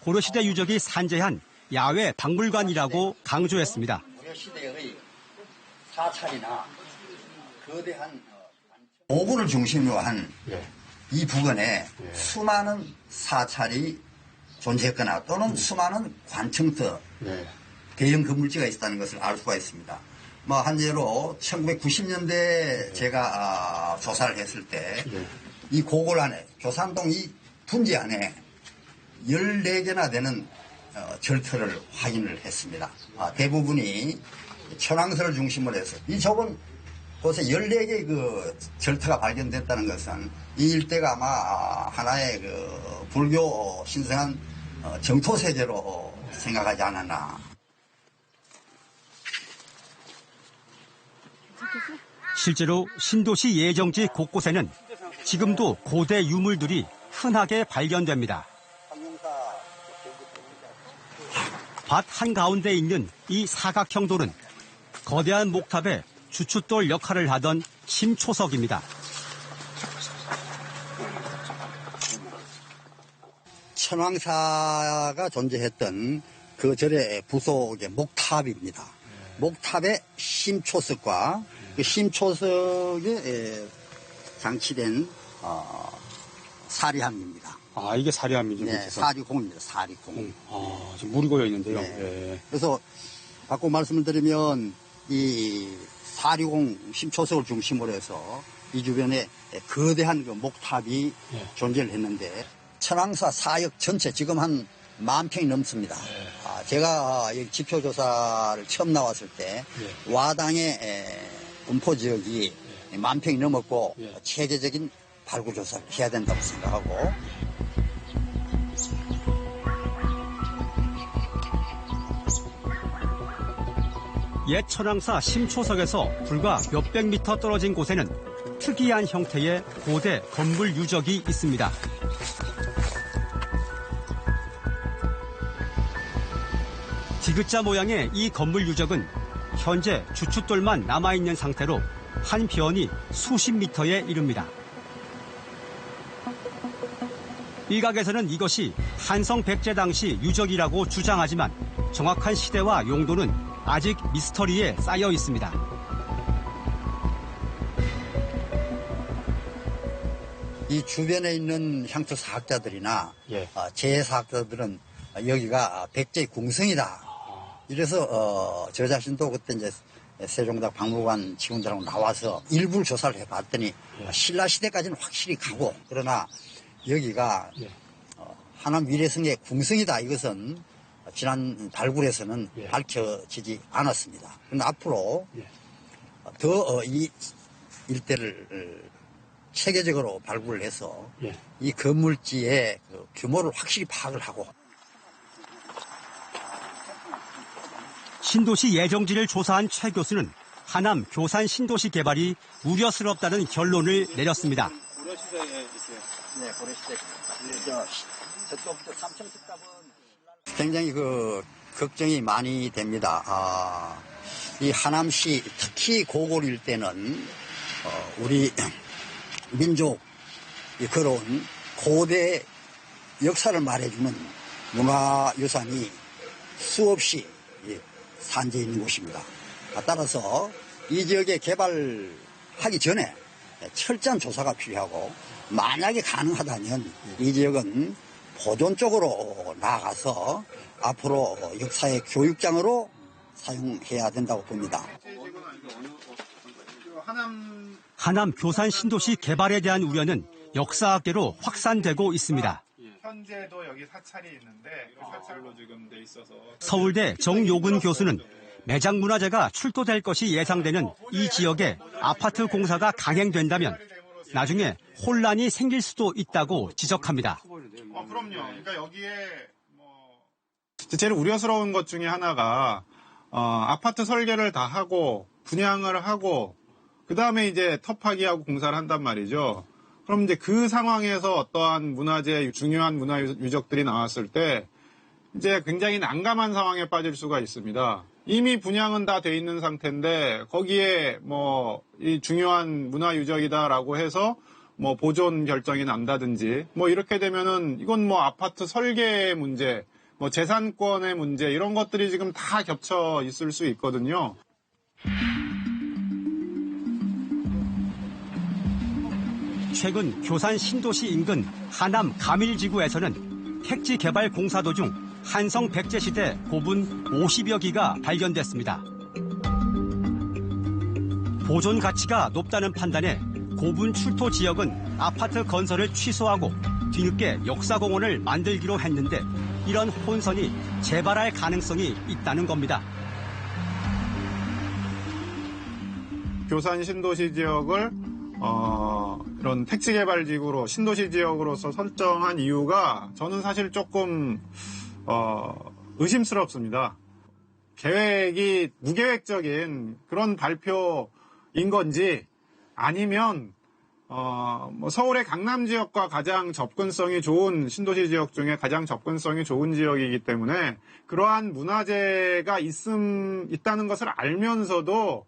A: 고려시대 유적이 산재한 야외 박물관이라고 강조했습니다.
N: 고려시대의 사찰이나 거대한 고구를 중심으로 한 이 부근에 수많은 사찰이 존재했거나 또는 수많은 관청터, 대형 건물지가 있었다는 것을 알 수가 있습니다. 한 예로 1990년대 제가 조사를 했을 때 이 고골 안에 교산동 이 분지 안에 14개나 되는 절터를 확인을 했습니다. 대부분이 천왕설을 중심으로 해서 이 좁은 곳에 14개의 그 절터가 발견됐다는 것은 이 일대가 아마 하나의 그 불교 신성한 정토세계로 생각하지 않았나.
A: 실제로 신도시 예정지 곳곳에는 지금도 고대 유물들이 흔하게 발견됩니다. 밭 한가운데 있는 이 사각형 돌은 거대한 목탑에 주춧돌 역할을 하던 심초석입니다.
N: 천왕사가 존재했던 그 절의 부속의 목탑입니다. 목탑의 심초석과 그 심초석에 장치된 사리함입니다.
K: 아, 이게 사리함이죠?
N: 네, 사리공입니다. 사리공.
K: 지금 물이 고여 있는데요.
N: 네.
K: 네.
N: 그래서 바꿔 말씀을 드리면 이 사리공 심초석을 중심으로 해서 이 주변에 거대한 그 목탑이 존재를 했는데 천왕사 사역 전체 지금 한 10,000평이 넘습니다. 제가 여기 지표조사를 처음 나왔을 때 와당의 분포 지역이 10,000평이 넘었고 체계적인 발굴조사를 해야 된다고 생각하고
A: 옛 천왕사 심초석에서 불과 몇백 미터 떨어진 곳에는 특이한 형태의 고대 건물 유적이 있습니다. 디귿자 모양의 이 건물 유적은 현재 주춧돌만 남아있는 상태로 한 변이 수십 미터에 이릅니다. 일각에서는 이것이 한성 백제 당시 유적이라고 주장하지만 정확한 시대와 용도는 아직 미스터리에 쌓여 있습니다.
N: 이 주변에 있는 향토 사학자들이나 재사학자들은 여기가 백제의 궁성이다. 이래서 저 자신도 그때 이제 세종대학 박물관 직원들하고 나와서 일부 조사를 해봤더니 신라 시대까지는 확실히 가고 그러나 여기가 하남 위례성의 궁성이다. 이것은 지난 발굴에서는 밝혀지지 않았습니다. 그런데 앞으로 더 이 일대를 체계적으로 발굴을 해서 이 건물지의 그 규모를 확실히 파악을 하고
A: 신도시 예정지를 조사한 최 교수는 하남 교산 신도시 개발이 우려스럽다는 결론을 내렸습니다.
N: 고려시대에 이렇게 고려시대 저쪽부터 삼청특답은 굉장히 그 걱정이 많이 됩니다. 이 하남시 특히 고골 일대는 우리 민족이 걸어온 고대 역사를 말해주는 문화유산이 수없이 산재해 있는 곳입니다. 따라서 이 지역에 개발하기 전에 철저한 조사가 필요하고 만약에 가능하다면 이 지역은 보존 쪽으로 나아가서 앞으로 역사의 교육장으로 사용해야 된다고 봅니다.
A: 하남 교산 신도시 개발에 대한 우려는 역사학계로 확산되고 있습니다.
O: 현재도 여기 사찰이 있는데 그 사찰로 지금 돼 있어서
A: 서울대 정요근 교수는 매장 문화재가 출토될 것이 예상되는 이 지역에 아파트 공사가 강행된다면 나중에 혼란이 생길 수도 있다고 지적합니다.
O: 그럼요. 그러니까 여기에 제일 우려스러운 것 중에 하나가 아파트 설계를 다 하고 분양을 하고 그 다음에 이제 터파기하고 공사를 한단 말이죠. 그럼 이제 그 상황에서 어떠한 문화재, 중요한 문화 유적들이 나왔을 때 이제 굉장히 난감한 상황에 빠질 수가 있습니다. 이미 분양은 다 돼 있는 상태인데 거기에 뭐 이 중요한 문화 유적이다라고 해서 뭐 보존 결정이 난다든지 뭐 이렇게 되면은 이건 뭐 아파트 설계 문제, 뭐 재산권의 문제 이런 것들이 지금 다 겹쳐 있을 수 있거든요.
A: 최근 교산 신도시 인근 하남 가밀지구에서는 택지 개발 공사 도중 한성 백제시대 고분 50여 기가 발견됐습니다. 보존 가치가 높다는 판단에 고분 출토 지역은 아파트 건설을 취소하고 뒤늦게 역사공원을 만들기로 했는데 이런 혼선이 재발할 가능성이 있다는 겁니다.
O: 교산 신도시 지역을 이런 택지개발지구로 신도시 지역으로서 설정한 이유가 저는 사실 조금 의심스럽습니다. 계획이 무계획적인 그런 발표인 건지 아니면 뭐 서울의 강남 지역과 가장 접근성이 좋은 신도시 지역 중에 가장 접근성이 좋은 지역이기 때문에 그러한 문화재가 있다는 것을 알면서도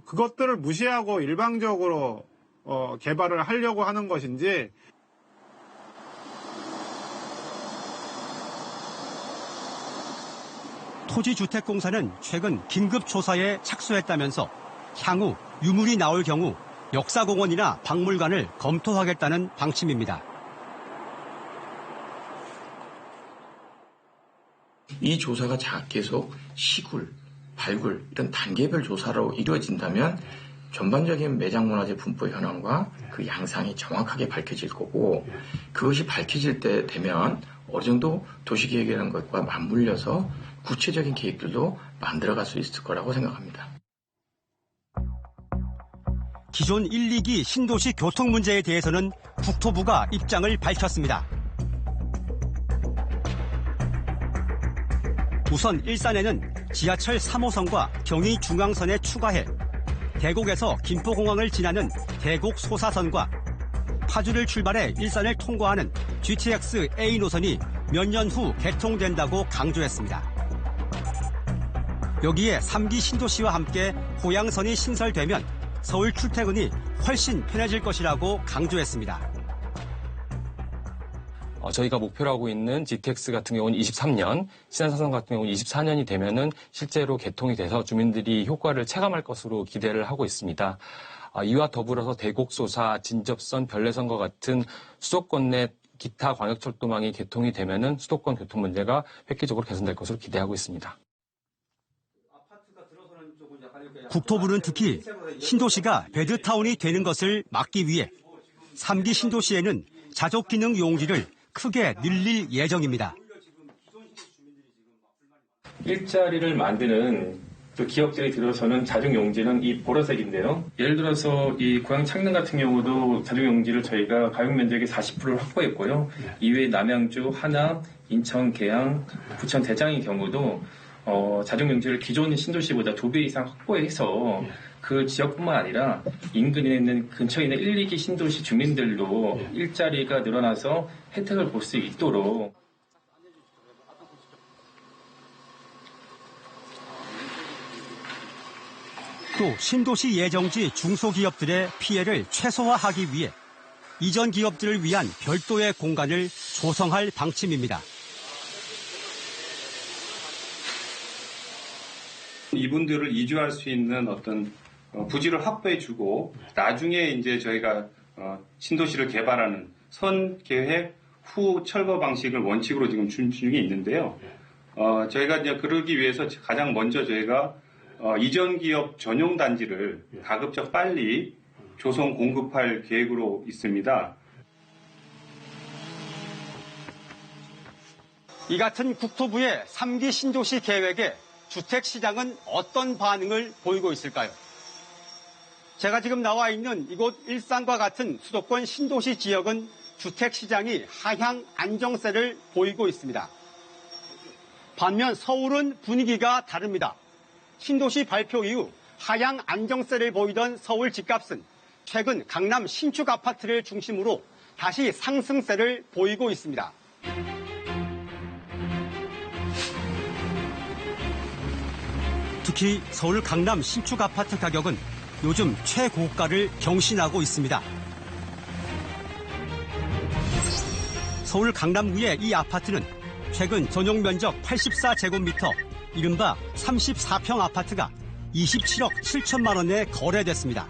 O: 그것들을 무시하고 일방적으로 개발을 하려고 하는 것인지.
A: 토지주택공사는 최근 긴급조사에 착수했다면서 향후 유물이 나올 경우 역사공원이나 박물관을 검토하겠다는 방침입니다.
P: 이 조사가 계속 시굴, 발굴 이런 단계별 조사로 이루어진다면 전반적인 매장문화재 분포 현황과 그 양상이 정확하게 밝혀질 거고 그것이 밝혀질 때 되면 어느 정도 도시계획이라는 것과 맞물려서 구체적인 계획들도 만들어갈 수 있을 거라고 생각합니다.
A: 기존 1, 2기 신도시 교통 문제에 대해서는 국토부가 입장을 밝혔습니다. 우선 일산에는 지하철 3호선과 경의중앙선에 추가해 대곡에서 김포공항을 지나는 대곡 소사선과 파주를 출발해 일산을 통과하는 GTX A 노선이 몇 년 후 개통된다고 강조했습니다. 여기에 3기 신도시와 함께 호양선이 신설되면 서울 출퇴근이 훨씬 편해질 것이라고 강조했습니다.
Q: 저희가 목표로 하고 있는 GTX 같은 경우는 23년, 신안사선 같은 경우는 24년이 되면은 실제로 개통이 돼서 주민들이 효과를 체감할 것으로 기대를 하고 있습니다. 이와 더불어서 대곡소사, 진접선, 별내선과 같은 수도권 내 기타 광역철도망이 개통이 되면은 수도권 교통 문제가 획기적으로 개선될 것으로 기대하고 있습니다.
A: 국토부는 특히 신도시가 베드타운이 되는 것을 막기 위해 3기 신도시에는 자족기능 용지를 크게 늘릴 예정입니다.
Q: 일자리를 만드는 또 기업들이 들어서는 자족용지는 이 보라색인데요. 예를 들어서 이 고양 창릉 같은 경우도 자족용지를 저희가 가용 면적의 40%를 확보했고요. 이외에 남양주, 하남, 인천, 계양, 부천, 대장의 경우도 자족용지를 기존 신도시보다 2배 이상 확보해서 그 지역뿐만 아니라 인근에 있는 근처에 있는 1, 2기 신도시 주민들도 일자리가 늘어나서 혜택을 볼 수 있도록
A: 또 신도시 예정지 중소기업들의 피해를 최소화하기 위해 이전 기업들을 위한 별도의 공간을 조성할 방침입니다.
R: 이분들을 이주할 수 있는 어떤 부지를 확보해주고 나중에 이제 저희가 신도시를 개발하는 선계획 후 철거 방식을 원칙으로 지금 준비 중에 있는데요. 저희가 이제 그러기 위해서 가장 먼저 저희가 이전 기업 전용 단지를 가급적 빨리 조성 공급할 계획으로 있습니다.
A: 이 같은 국토부의 3기 신도시 계획에 주택시장은 어떤 반응을 보이고 있을까요? 제가 지금 나와 있는 이곳 일산과 같은 수도권 신도시 지역은 주택시장이 하향 안정세를 보이고 있습니다. 반면 서울은 분위기가 다릅니다. 신도시 발표 이후 하향 안정세를 보이던 서울 집값은 최근 강남 신축 아파트를 중심으로 다시 상승세를 보이고 있습니다. 특히 서울 강남 신축 아파트 가격은 요즘 최고가를 경신하고 있습니다. 서울 강남구의 이 아파트는 최근 전용 면적 84제곱미터, 이른바 34평 아파트가 27억 7천만 원에 거래됐습니다.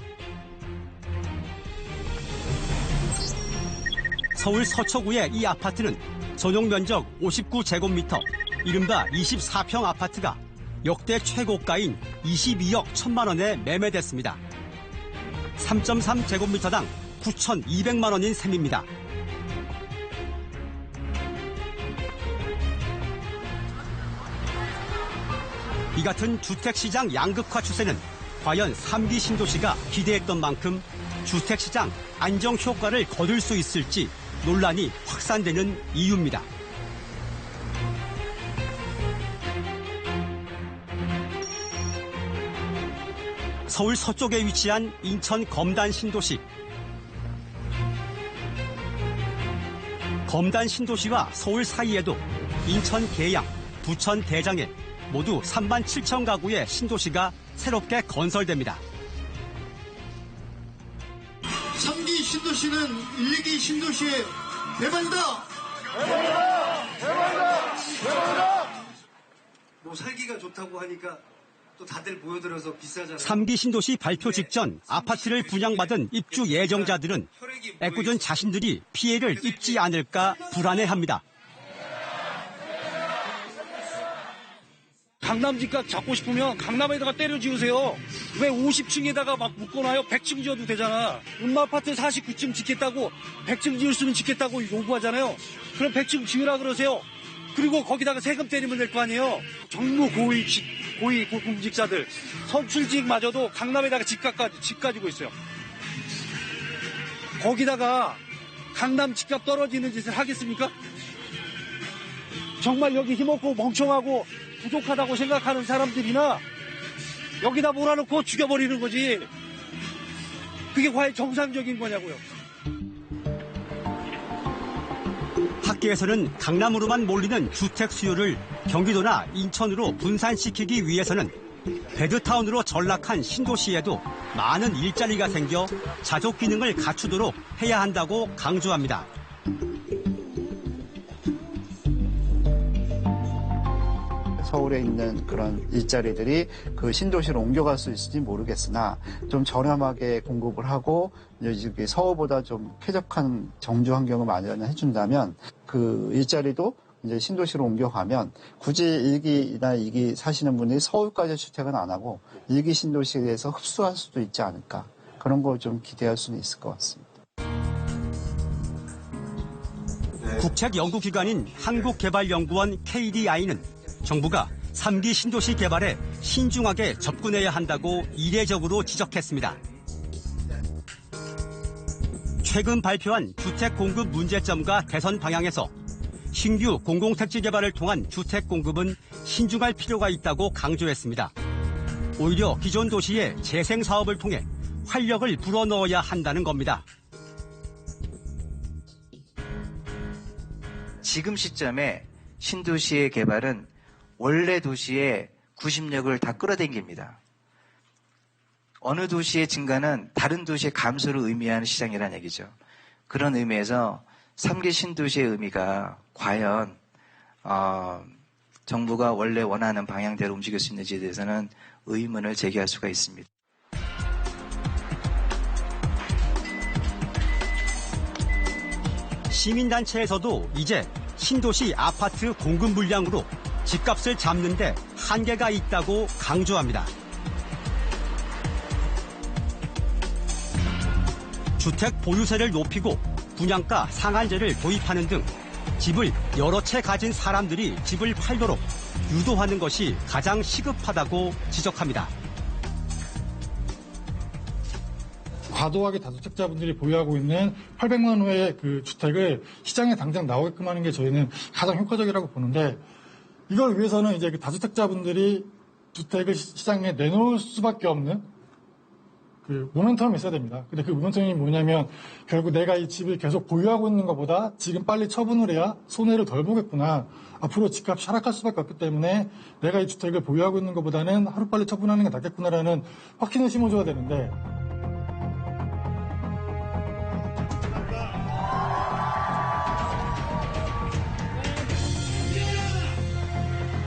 A: 서울 서초구의 이 아파트는 전용 면적 59제곱미터, 이른바 24평 아파트가 역대 최고가인 22억 1천만 원에 매매됐습니다. 3.3제곱미터당 9,200만 원인 셈입니다. 이 같은 주택시장 양극화 추세는 과연 3기 신도시가 기대했던 만큼 주택시장 안정 효과를 거둘 수 있을지 논란이 확산되는 이유입니다. 서울 서쪽에 위치한 인천 검단 신도시. 검단 신도시와 서울 사이에도 인천 계양, 부천 대장에 모두 3만 7천 가구의 신도시가 새롭게 건설됩니다.
U: 3기 신도시는 1기 신도시의 대박이다!
H: 뭐 살기가 좋다고 하니까 또 다들 모여들어서 비싸잖아요.
A: 3기 신도시 발표 직전 아파트를 분양받은 입주 예정자들은 애꿎은 자신들이 피해를 입지 않을까 불안해합니다.
S: 강남 집값 잡고 싶으면 강남에다가 때려 지으세요. 왜 50층에다가 막 묶어놔요? 100층 지어도 되잖아. 음마아파트 49층 짓겠다고 100층 지을 수는 짓겠다고 요구하잖아요. 그럼 100층 지으라 그러세요. 그리고 거기다가 세금 때리면 될 거 아니에요. 정부 고위 공직자들 선출직마저도 강남에다가 집 가지고 있어요. 거기다가 강남 집값 떨어지는 짓을 하겠습니까? 정말 여기 힘없고 멍청하고 부족하다고 생각하는 사람들이나 여기다 몰아놓고 죽여버리는 거지. 그게 과연 정상적인 거냐고요.
A: 학계에서는 강남으로만 몰리는 주택 수요를 경기도나 인천으로 분산시키기 위해서는 베드타운으로 전락한 신도시에도 많은 일자리가 생겨 자족 기능을 갖추도록 해야 한다고 강조합니다.
T: 서울에 있는 그런 일자리들이 그 신도시로 옮겨갈 수 있을지 모르겠으나 좀 저렴하게 공급을 하고 이제 서울보다 좀 쾌적한 정주 환경을 마련해 준다면 그 일자리도 이제 신도시로 옮겨가면 굳이 1기나 2기 사시는 분들이 서울까지 주택은 안 하고 1기 신도시에서 흡수할 수도 있지 않을까. 그런 걸 좀 기대할 수는 있을 것 같습니다.
A: 국책연구기관인 한국개발연구원 KDI는 정부가 3기 신도시 개발에 신중하게 접근해야 한다고 이례적으로 지적했습니다. 최근 발표한 주택 공급 문제점과 개선 방향에서 신규 공공택지 개발을 통한 주택 공급은 신중할 필요가 있다고 강조했습니다. 오히려 기존 도시의 재생 사업을 통해 활력을 불어넣어야 한다는 겁니다.
V: 지금 시점에 신도시의 개발은 원래 도시의 구심력을 다 끌어당깁니다. 어느 도시의 증가는 다른 도시의 감소를 의미하는 시장이라는 얘기죠. 그런 의미에서 3기 신도시의 의미가 과연 정부가 원래 원하는 방향대로 움직일 수 있는지에 대해서는 의문을 제기할 수가 있습니다.
A: 시민단체에서도 이제 신도시 아파트 공급 물량으로 집값을 잡는 데 한계가 있다고 강조합니다. 주택 보유세를 높이고 분양가 상한제를 도입하는 등 집을 여러 채 가진 사람들이 집을 팔도록 유도하는 것이 가장 시급하다고 지적합니다.
Y: 과도하게 다주택자분들이 보유하고 있는 800만 호의 그 주택을 시장에 당장 나오게끔 하는 게 저희는 가장 효과적이라고 보는데, 이걸 위해서는 이제 그 다주택자분들이 주택을 시장에 내놓을 수밖에 없는 그 모멘텀이 있어야 됩니다. 근데 그 모멘텀이 뭐냐면 결국 내가 이 집을 계속 보유하고 있는 것보다 지금 빨리 처분을 해야 손해를 덜 보겠구나. 앞으로 집값이 하락할 수밖에 없기 때문에 내가 이 주택을 보유하고 있는 것보다는 하루빨리 처분하는 게 낫겠구나라는 확신을 심어줘야 되는데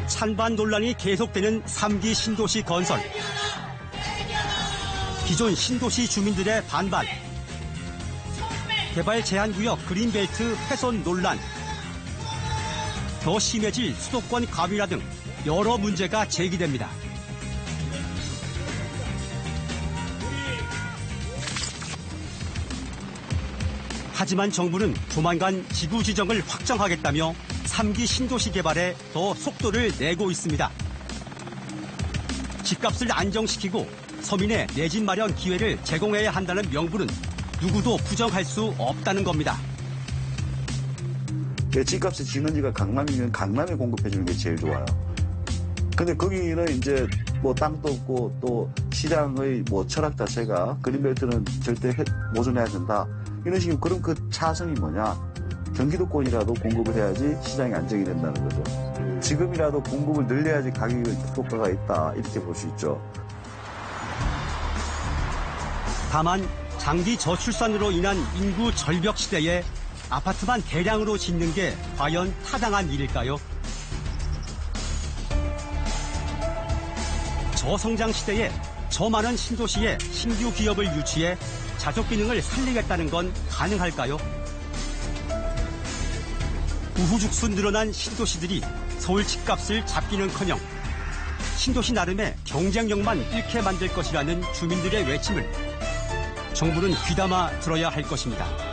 A: 찬반 논란이 계속되는 3기 신도시 건설. 기존 신도시 주민들의 반발. 개발 제한구역 그린벨트 훼손 논란. 더 심해질 수도권 가위화 등 여러 문제가 제기됩니다. 하지만 정부는 조만간 지구 지정을 확정하겠다며 3기 신도시 개발에 더 속도를 내고 있습니다. 집값을 안정시키고 서민의 내 집 마련 기회를 제공해야 한다는 명분은 누구도 부정할 수 없다는 겁니다.
B: 집값의 진원지가 강남이면 강남에 공급해주는 게 제일 좋아요. 근데 거기는 이제 뭐 땅도 없고 또 시장의 뭐 철학 자체가 그린벨트는 절대 보존해야 된다. 이런 식의 그런 그 차성이 뭐냐. 경기도권이라도 공급을 해야지 시장이 안정이 된다는 거죠. 지금이라도 공급을 늘려야지 가격 효과가 있다. 이렇게 볼 수 있죠.
A: 다만 장기 저출산으로 인한 인구 절벽 시대에 아파트만 대량으로 짓는 게 과연 타당한 일일까요? 저성장 시대에 저 많은 신도시에 신규 기업을 유치해 자족 기능을 살리겠다는 건 가능할까요? 우후죽순 늘어난 신도시들이 서울 집값을 잡기는커녕 신도시 나름의 경쟁력만 잃게 만들 것이라는 주민들의 외침을 정부는 귀담아 들어야 할 것입니다.